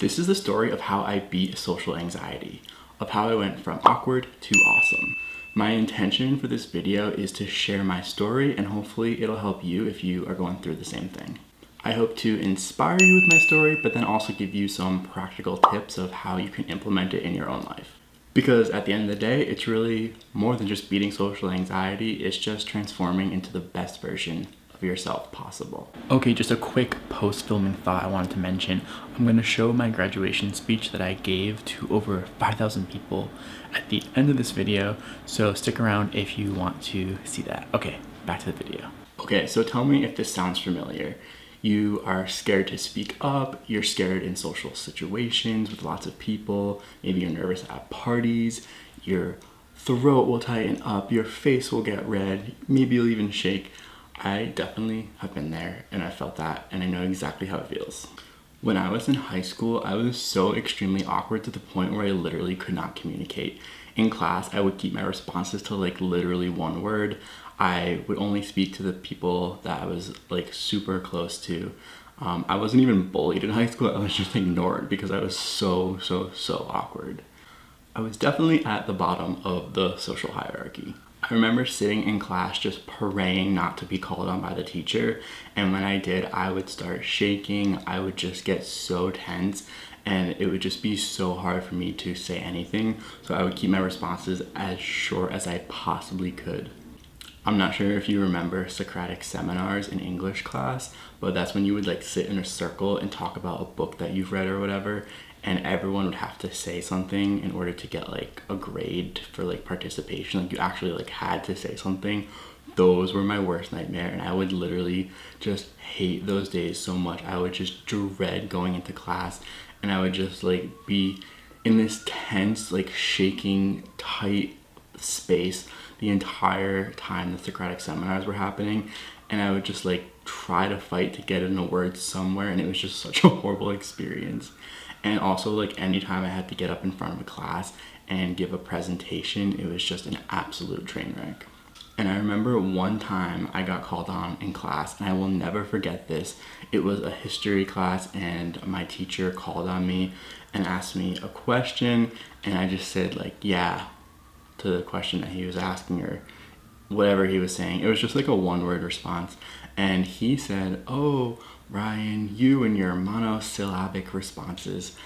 This is the story of how I beat social anxiety, of how I went from awkward to awesome. My intention for this video is to share my story, and hopefully it'll help you if you are going through the same thing. I hope to inspire you with my story, but then also give you some practical tips of how you can implement it in your own life. Because at the end of the day, it's really more than just beating social anxiety, it's just transforming into the best version of yourself possible. Okay, just a quick post-filming thought I wanted to mention. I'm going to show my graduation speech that I gave to over 5,000 people at the end of this video, so stick around if you want to see that. Okay, back to the video. Okay, so tell me if this sounds familiar. You are scared to speak up, you're scared in social situations with lots of people, maybe you're nervous at parties, your throat will tighten up, your face will get red, maybe you'll even shake. I definitely have been there, and I felt that, and I know exactly how it feels. When I was in high school, I was so extremely awkward to the point where I literally could not communicate. In class, I would keep my responses to like literally one word. I would only speak to the people that I was like super close to. I wasn't even bullied in high school, I was just ignored because I was so awkward. I was definitely at the bottom of the social hierarchy. I remember sitting in class just praying not to be called on by the teacher, and when I did, I would start shaking, I would just get so tense, and it would just be so hard for me to say anything, so I would keep my responses as short as I possibly could. I'm not sure if you remember Socratic seminars in English class, but that's when you would like sit in a circle and talk about a book that you've read or whatever, and everyone would have to say something in order to get like a grade for like participation. Like you actually like had to say something. Those were my worst nightmare, and I would literally just hate those days so much. I would just dread going into class, and I would just like be in this tense, like shaking, tight space the entire time the Socratic seminars were happening, and I would just like try to fight to get in a word somewhere, and it was just such a horrible experience. And also like anytime I had to get up in front of a class and give a presentation, it was just an absolute train wreck. And I remember one time I got called on in class, and I will never forget this. It was a history class, and my teacher called on me and asked me a question, and I just said like, yeah, to the question that he was asking, or whatever he was saying. It was just like a one-word response. And he said, "Oh, Ryan, you and your monosyllabic responses."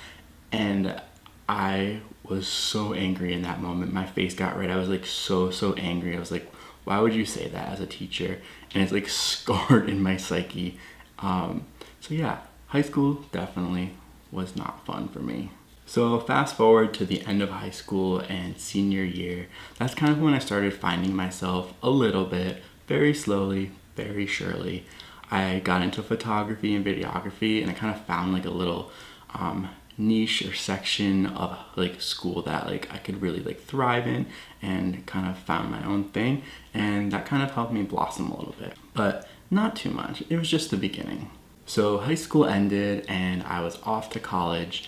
And I was so angry in that moment. My face got red. I was like so angry. I was like, why would you say that as a teacher? And it's like scarred in my psyche. So yeah, high school definitely was not fun for me. So fast forward to the end of high school and senior year, that's kind of when I started finding myself a little bit, very slowly, very surely. I got into photography and videography, and I kind of found like a little niche or section of like school that like I could really like thrive in, and kind of found my own thing, and that kind of helped me blossom a little bit, but not too much. It was just the beginning. So high school ended and I was off to college.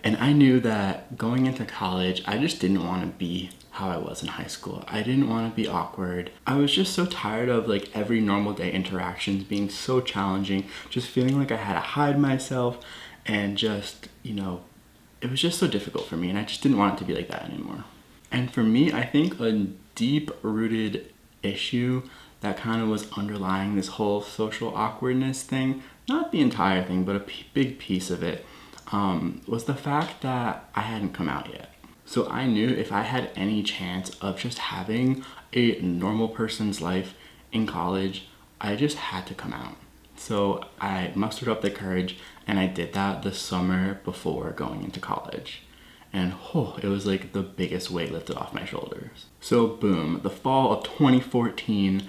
And I knew that going into college, I just didn't want to be how I was in high school. I didn't want to be awkward. I was just so tired of like every normal day interactions being so challenging, just feeling like I had to hide myself, and just, you know, it was just so difficult for me, and I just didn't want it to be like that anymore. And for me, I think a deep-rooted issue that kind of was underlying this whole social awkwardness thing, not the entire thing, but a big piece of it, was the fact that I hadn't come out yet. So I knew if I had any chance of just having a normal person's life in college, I just had to come out. So I mustered up the courage, and I did that the summer before going into college. And it was like the biggest weight lifted off my shoulders. So boom, the fall of 2014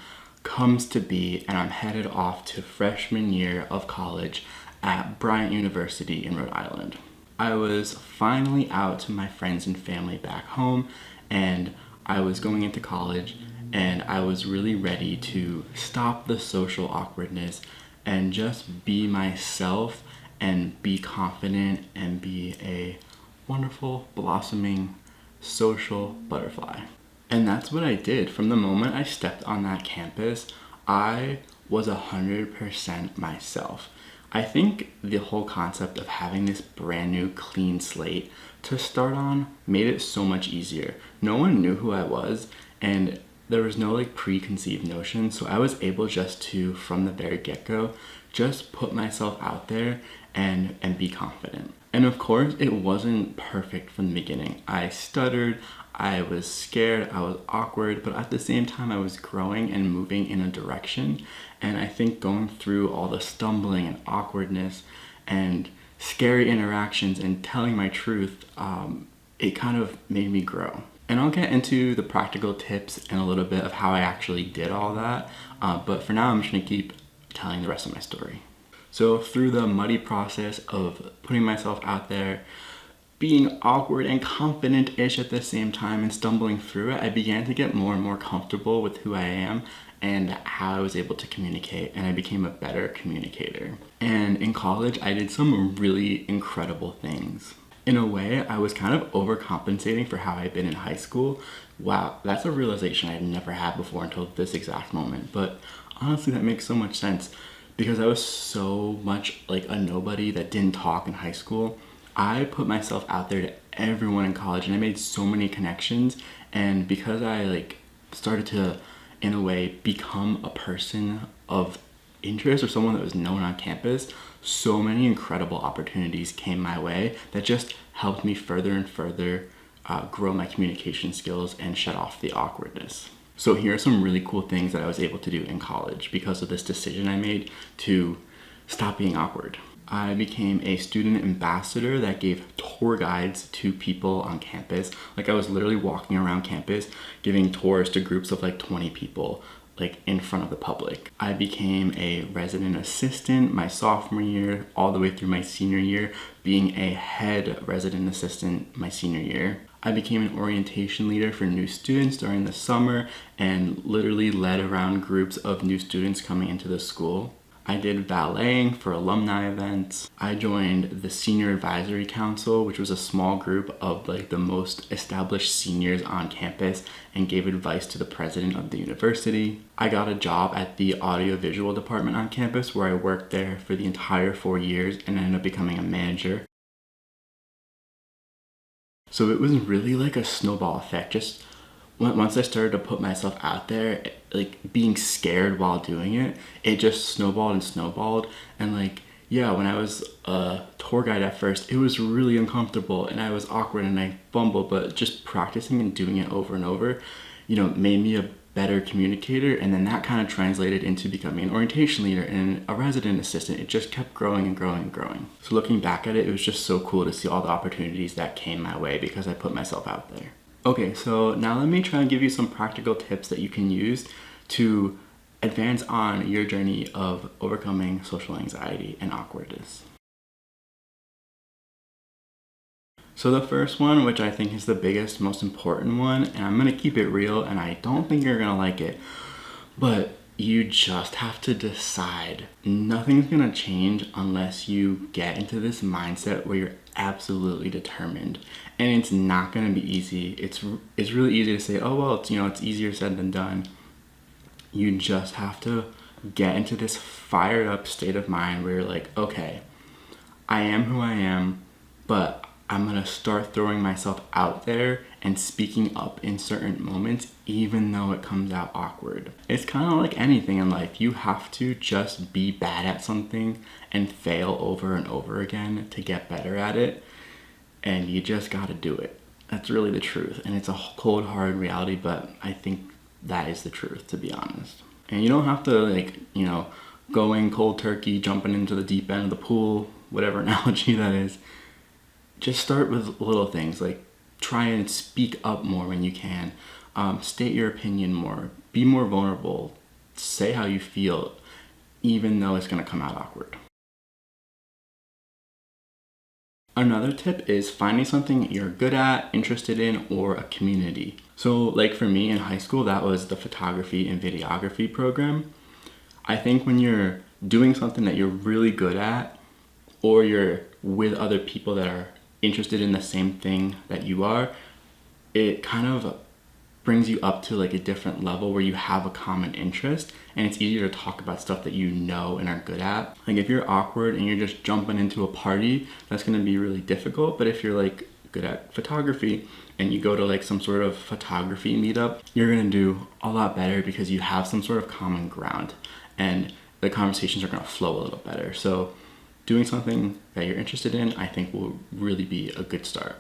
comes to be, and I'm headed off to freshman year of college at Bryant University in Rhode Island. I was finally out to my friends and family back home, and I was going into college, and I was really ready to stop the social awkwardness and just be myself and be confident and be a wonderful, blossoming social butterfly. And that's what I did. From the moment I stepped on that campus, I was 100% myself. I think the whole concept of having this brand new clean slate to start on made it so much easier. No one knew who I was, and there was no like preconceived notion, so I was able just to, from the very get-go, just put myself out there and be confident. And of course, it wasn't perfect from the beginning. I stuttered, I was scared, I was awkward, but at the same time, I was growing and moving in a direction. And I think going through all the stumbling and awkwardness and scary interactions and telling my truth, it kind of made me grow. And I'll get into the practical tips and a little bit of how I actually did all that. But for now, I'm just gonna keep telling the rest of my story. So through the muddy process of putting myself out there, being awkward and confident-ish at the same time and stumbling through it, I began to get more and more comfortable with who I am and how I was able to communicate, and I became a better communicator. And in college, I did some really incredible things. In a way, I was kind of overcompensating for how I'd been in high school. Wow, that's a realization I had never had before until this exact moment. But honestly, that makes so much sense because I was so much like a nobody that didn't talk in high school. I put myself out there to everyone in college and I made so many connections. And because I like started to, in a way, become a person of interest or someone that was known on campus, so many incredible opportunities came my way that just helped me further and further grow my communication skills and shut off the awkwardness. So here are some really cool things that I was able to do in college because of this decision I made to stop being awkward. I became a student ambassador that gave tour guides to people on campus. Like I was literally walking around campus giving tours to groups of like 20 people, like in front of the public. I became a resident assistant my sophomore year all the way through my senior year, being a head resident assistant my senior year. I became an orientation leader for new students during the summer and literally led around groups of new students coming into the school. I did valeting for alumni events. I joined the Senior Advisory Council, which was a small group of like the most established seniors on campus and gave advice to the president of the university. I got a job at the audiovisual department on campus where I worked there for the entire 4 years and ended up becoming a manager. So it was really like a snowball effect. Just once I started to put myself out there, like being scared while doing it, it just snowballed and snowballed. And like, yeah, when I was a tour guide at first, it was really uncomfortable and I was awkward and I fumbled, but just practicing and doing it over and over, made me a better communicator. And then that kind of translated into becoming an orientation leader and a resident assistant. It just kept growing and growing and growing. So looking back at it, it was just so cool to see all the opportunities that came my way because I put myself out there. Okay, so now let me try and give you some practical tips that you can use to advance on your journey of overcoming social anxiety and awkwardness. So the first one, which I think is the biggest, most important one, and I'm gonna keep it real and I don't think you're gonna like it, but you just have to decide. Nothing's gonna change unless you get into this mindset where you're absolutely determined. And it's not gonna be easy. It's really easy to say, oh well, it's easier said than done. You just have to get into this fired up state of mind where you're like, okay, I am who I am, but I'm gonna start throwing myself out there and speaking up in certain moments, even though it comes out awkward. It's kind of like anything in life. You have to just be bad at something and fail over and over again to get better at it. And you just gotta do it. That's really the truth. And it's a cold, hard reality, but I think that is the truth, to be honest. And you don't have to going cold turkey, jumping into the deep end of the pool, whatever analogy that is. Just start with little things, like try and speak up more when you can. State your opinion more. Be more vulnerable. Say how you feel, even though it's gonna come out awkward. Another tip is finding something you're good at, interested in, or a community. So like for me in high school, that was the photography and videography program. I think when you're doing something that you're really good at, or you're with other people that are interested in the same thing that you are, it kind of brings you up to like a different level where you have a common interest, and it's easier to talk about stuff that you know and are good at. Like if you're awkward and you're just jumping into a party, that's gonna be really difficult. But if you're like good at photography and you go to like some sort of photography meetup, you're gonna do a lot better because you have some sort of common ground and the conversations are gonna flow a little better. So doing something that you're interested in, I think will really be a good start.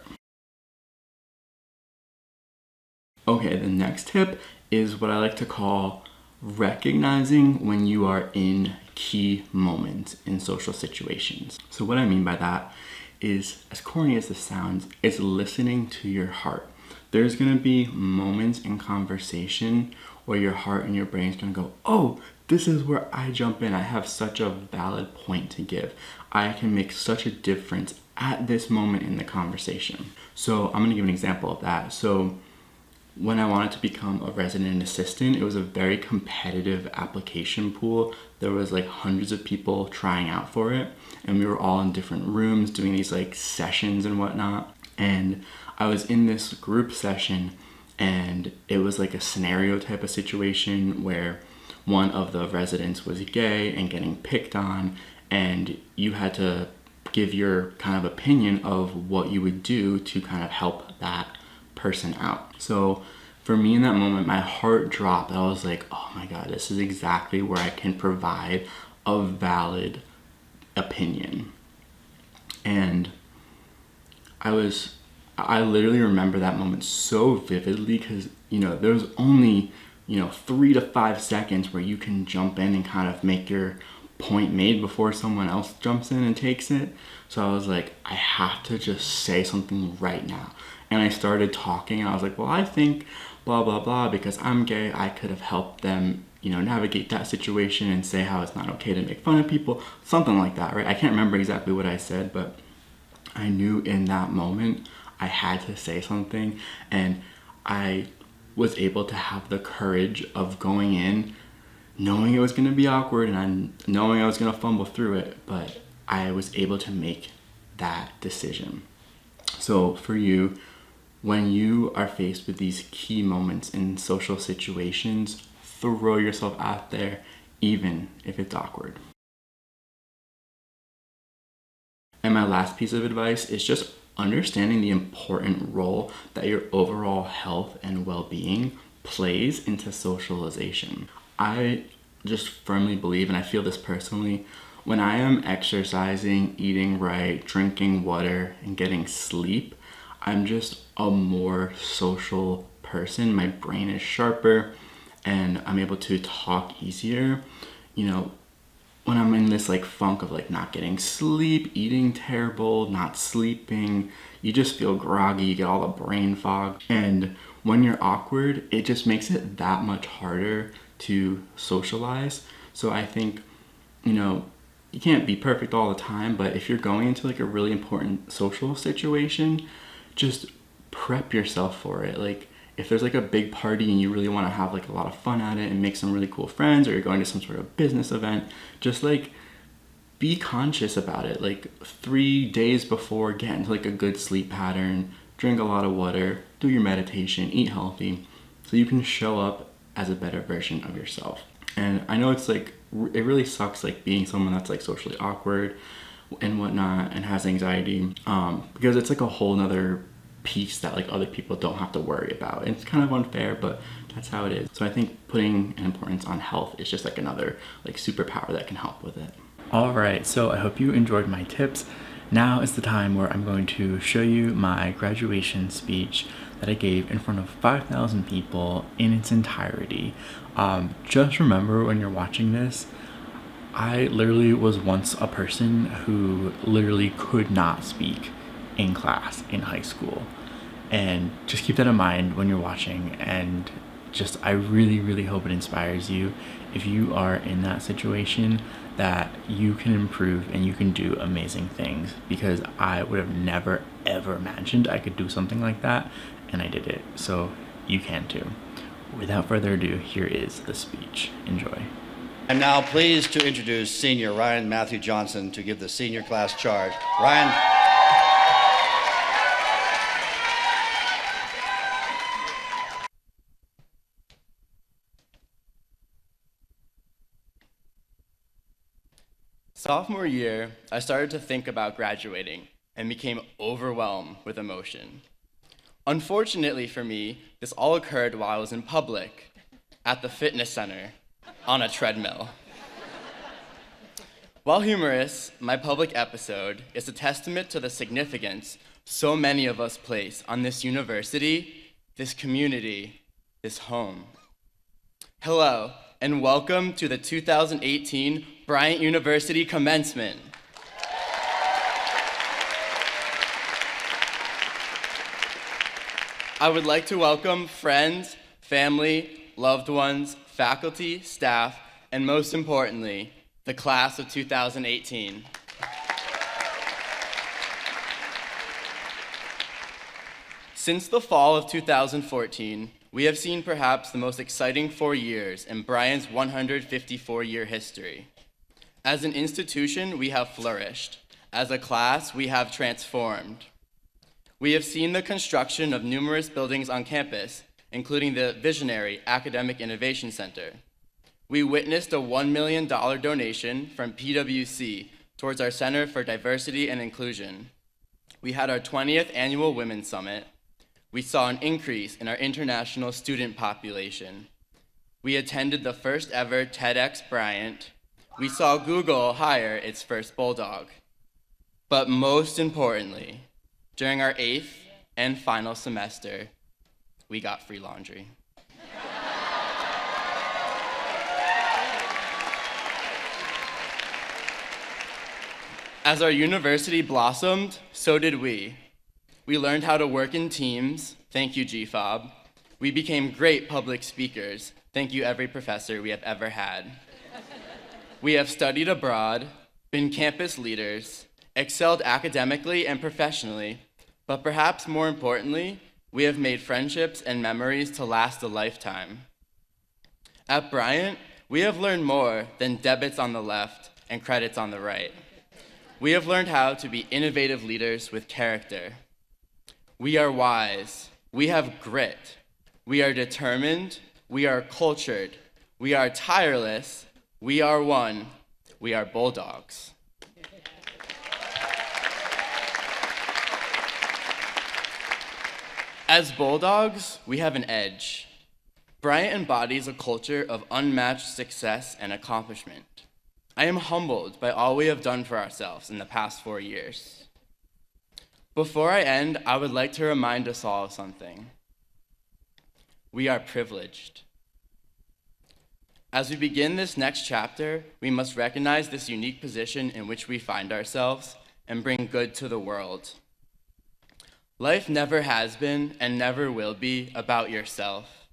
Okay, the next tip is what I like to call recognizing when you are in key moments in social situations. So what I mean by that is, as corny as this sounds, it's listening to your heart. There's gonna be moments in conversation where your heart and your brain is gonna go, oh, this is where I jump in. I have such a valid point to give. I can make such a difference at this moment in the conversation. So I'm gonna give an example of that. So when I wanted to become a resident assistant, it was a very competitive application pool. There was like hundreds of people trying out for it, and we were all in different rooms doing these like sessions and whatnot. And I was in this group session, and it was like a scenario type of situation where one of the residents was gay and getting picked on, and you had to give your kind of opinion of what you would do to kind of help that person out. So for me in that moment, my heart dropped. I was like, oh my God, this is exactly where I can provide a valid opinion. And I literally remember that moment so vividly because, there was only, 3 to 5 seconds where you can jump in and kind of make your point made before someone else jumps in and takes it. So I was like, I have to just say something right now. And I started talking, and I was like, well, I think blah, blah, blah, because I'm gay, I could have helped them, navigate that situation and say how it's not okay to make fun of people, something like that, right? I can't remember exactly what I said, but I knew in that moment I had to say something, and I was able to have the courage of going in, knowing it was going to be awkward and knowing I was going to fumble through it, but I was able to make that decision. So for you, when you are faced with these key moments in social situations, throw yourself out there, even if it's awkward. And my last piece of advice is just understanding the important role that your overall health and well-being plays into socialization. I just firmly believe, and I feel this personally, when I am exercising, eating right, drinking water, and getting sleep, I'm just a more social person. My brain is sharper and I'm able to talk easier. When I'm in this like funk of like not getting sleep, eating terrible, not sleeping, you just feel groggy, you get all the brain fog. And when you're awkward, it just makes it that much harder to socialize. So I think, you can't be perfect all the time, but if you're going into like a really important social situation, just prep yourself for it. Like if there's like a big party and you really want to have like a lot of fun at it and make some really cool friends, or you're going to some sort of business event, just like be conscious about it. Like 3 days before, get into like a good sleep pattern, drink a lot of water, do your meditation, eat healthy, so you can show up as a better version of yourself. And I know it's like, it really sucks like being someone that's like socially awkward and whatnot and has anxiety, because it's like a whole nother piece that like other people don't have to worry about. And it's kind of unfair, but that's how it is. So I think putting an importance on health is just like another like superpower that can help with it. All right, so I hope you enjoyed my tips. Now is the time where I'm going to show you my graduation speech that I gave in front of 5,000 people in its entirety. Just remember when you're watching this, I literally was once a person who literally could not speak in class in high school. And just keep that in mind when you're watching, and just I really, really hope it inspires you if you are in that situation, that you can improve and you can do amazing things, because I would have never ever imagined I could do something like that, and I did it. So you can too. Without further ado, here is the speech. Enjoy. I'm now pleased to introduce Senior Ryan Matthew Johnson to give the senior class charge. Ryan. Sophomore year, I started to think about graduating and became overwhelmed with emotion. Unfortunately for me, this all occurred while I was in public, at the fitness center, on a treadmill. While humorous, my public episode is a testament to the significance so many of us place on this university, this community, this home. Hello, and welcome to the 2018 Bryant University Commencement. I would like to welcome friends, family, loved ones, faculty, staff, and most importantly, the class of 2018. Since the fall of 2014, we have seen perhaps the most exciting 4 years in Bryant's 154-year history. As an institution, we have flourished. As a class, we have transformed. We have seen the construction of numerous buildings on campus, including the visionary Academic Innovation Center. We witnessed a $1 million donation from PwC towards our Center for Diversity and Inclusion. We had our 20th annual Women's Summit. We saw an increase in our international student population. We attended the first ever TEDx Bryant. We saw Google hire its first Bulldog. But most importantly, during our 8th and final semester, we got free laundry. As our university blossomed, so did we. We learned how to work in teams, thank you GFOB. We became great public speakers, thank you every professor we have ever had. We have studied abroad, been campus leaders, excelled academically and professionally, but perhaps more importantly, we have made friendships and memories to last a lifetime. At Bryant, we have learned more than debits on the left and credits on the right. We have learned how to be innovative leaders with character. We are wise. We have grit. We are determined. We are cultured. We are tireless. We are one. We are Bulldogs. As Bulldogs, we have an edge. Bryant embodies a culture of unmatched success and accomplishment. I am humbled by all we have done for ourselves in the past 4 years. Before I end, I would like to remind us all of something. We are privileged. As we begin this next chapter, we must recognize this unique position in which we find ourselves and bring good to the world. Life never has been and never will be about yourself.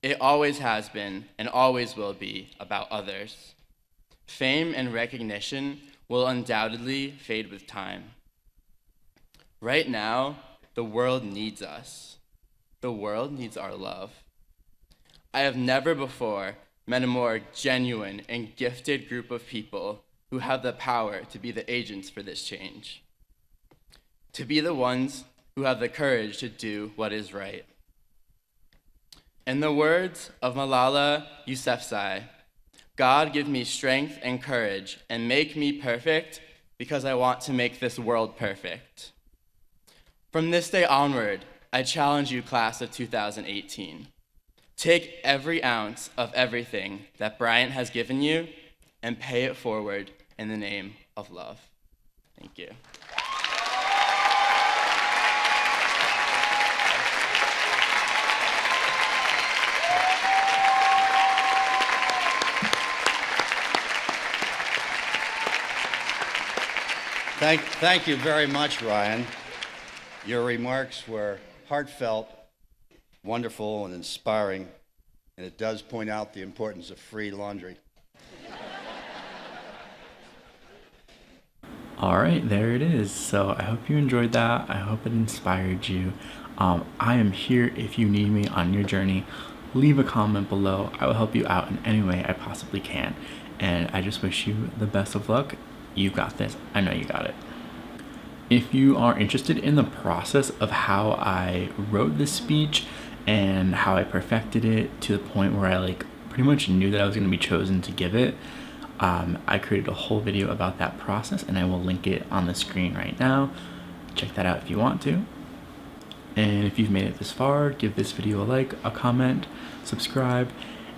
It always has been and always will be about others. Fame and recognition will undoubtedly fade with time. Right now, the world needs us. The world needs our love. I have never before met a more genuine and gifted group of people who have the power to be the agents for this change. To be the ones who have the courage to do what is right. In the words of Malala Yousafzai, God give me strength and courage and make me perfect because I want to make this world perfect. From this day onward, I challenge you, class of 2018. Take every ounce of everything that Bryant has given you and pay it forward in the name of love. Thank you. Thank you very much, Ryan. Your remarks were heartfelt, wonderful, and inspiring, and it does point out the importance of free laundry. All right, there it is. So I hope you enjoyed that. I hope it inspired you. I am here if you need me on your journey. Leave a comment below. I will help you out in any way I possibly can. And I just wish you the best of luck. You got this. I know you got it. If you are interested in the process of how I wrote this speech and how I perfected it to the point where I pretty much knew that I was going to be chosen to give it, I created a whole video about that process, and I will link it on the screen right now. Check that out if you want to. And if you've made it this far, give this video a like, a comment, subscribe,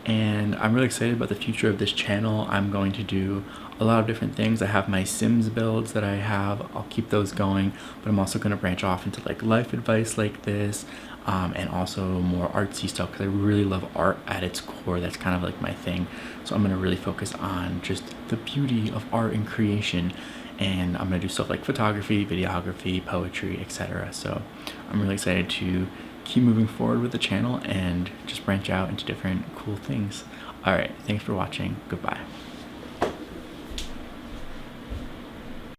and I'm really excited about the future of this channel. I'm going to do a lot of different things. I have my Sims builds that I have. I'll keep those going, but I'm also going to branch off into like life advice like this, and also more artsy stuff, because I really love art at its core. That's kind of like my thing. So I'm going to really focus on just the beauty of art and creation, and I'm going to do stuff like photography, videography, poetry, etc. So I'm really excited to keep moving forward with the channel and just branch out into different cool things. All right, thanks for watching. Goodbye.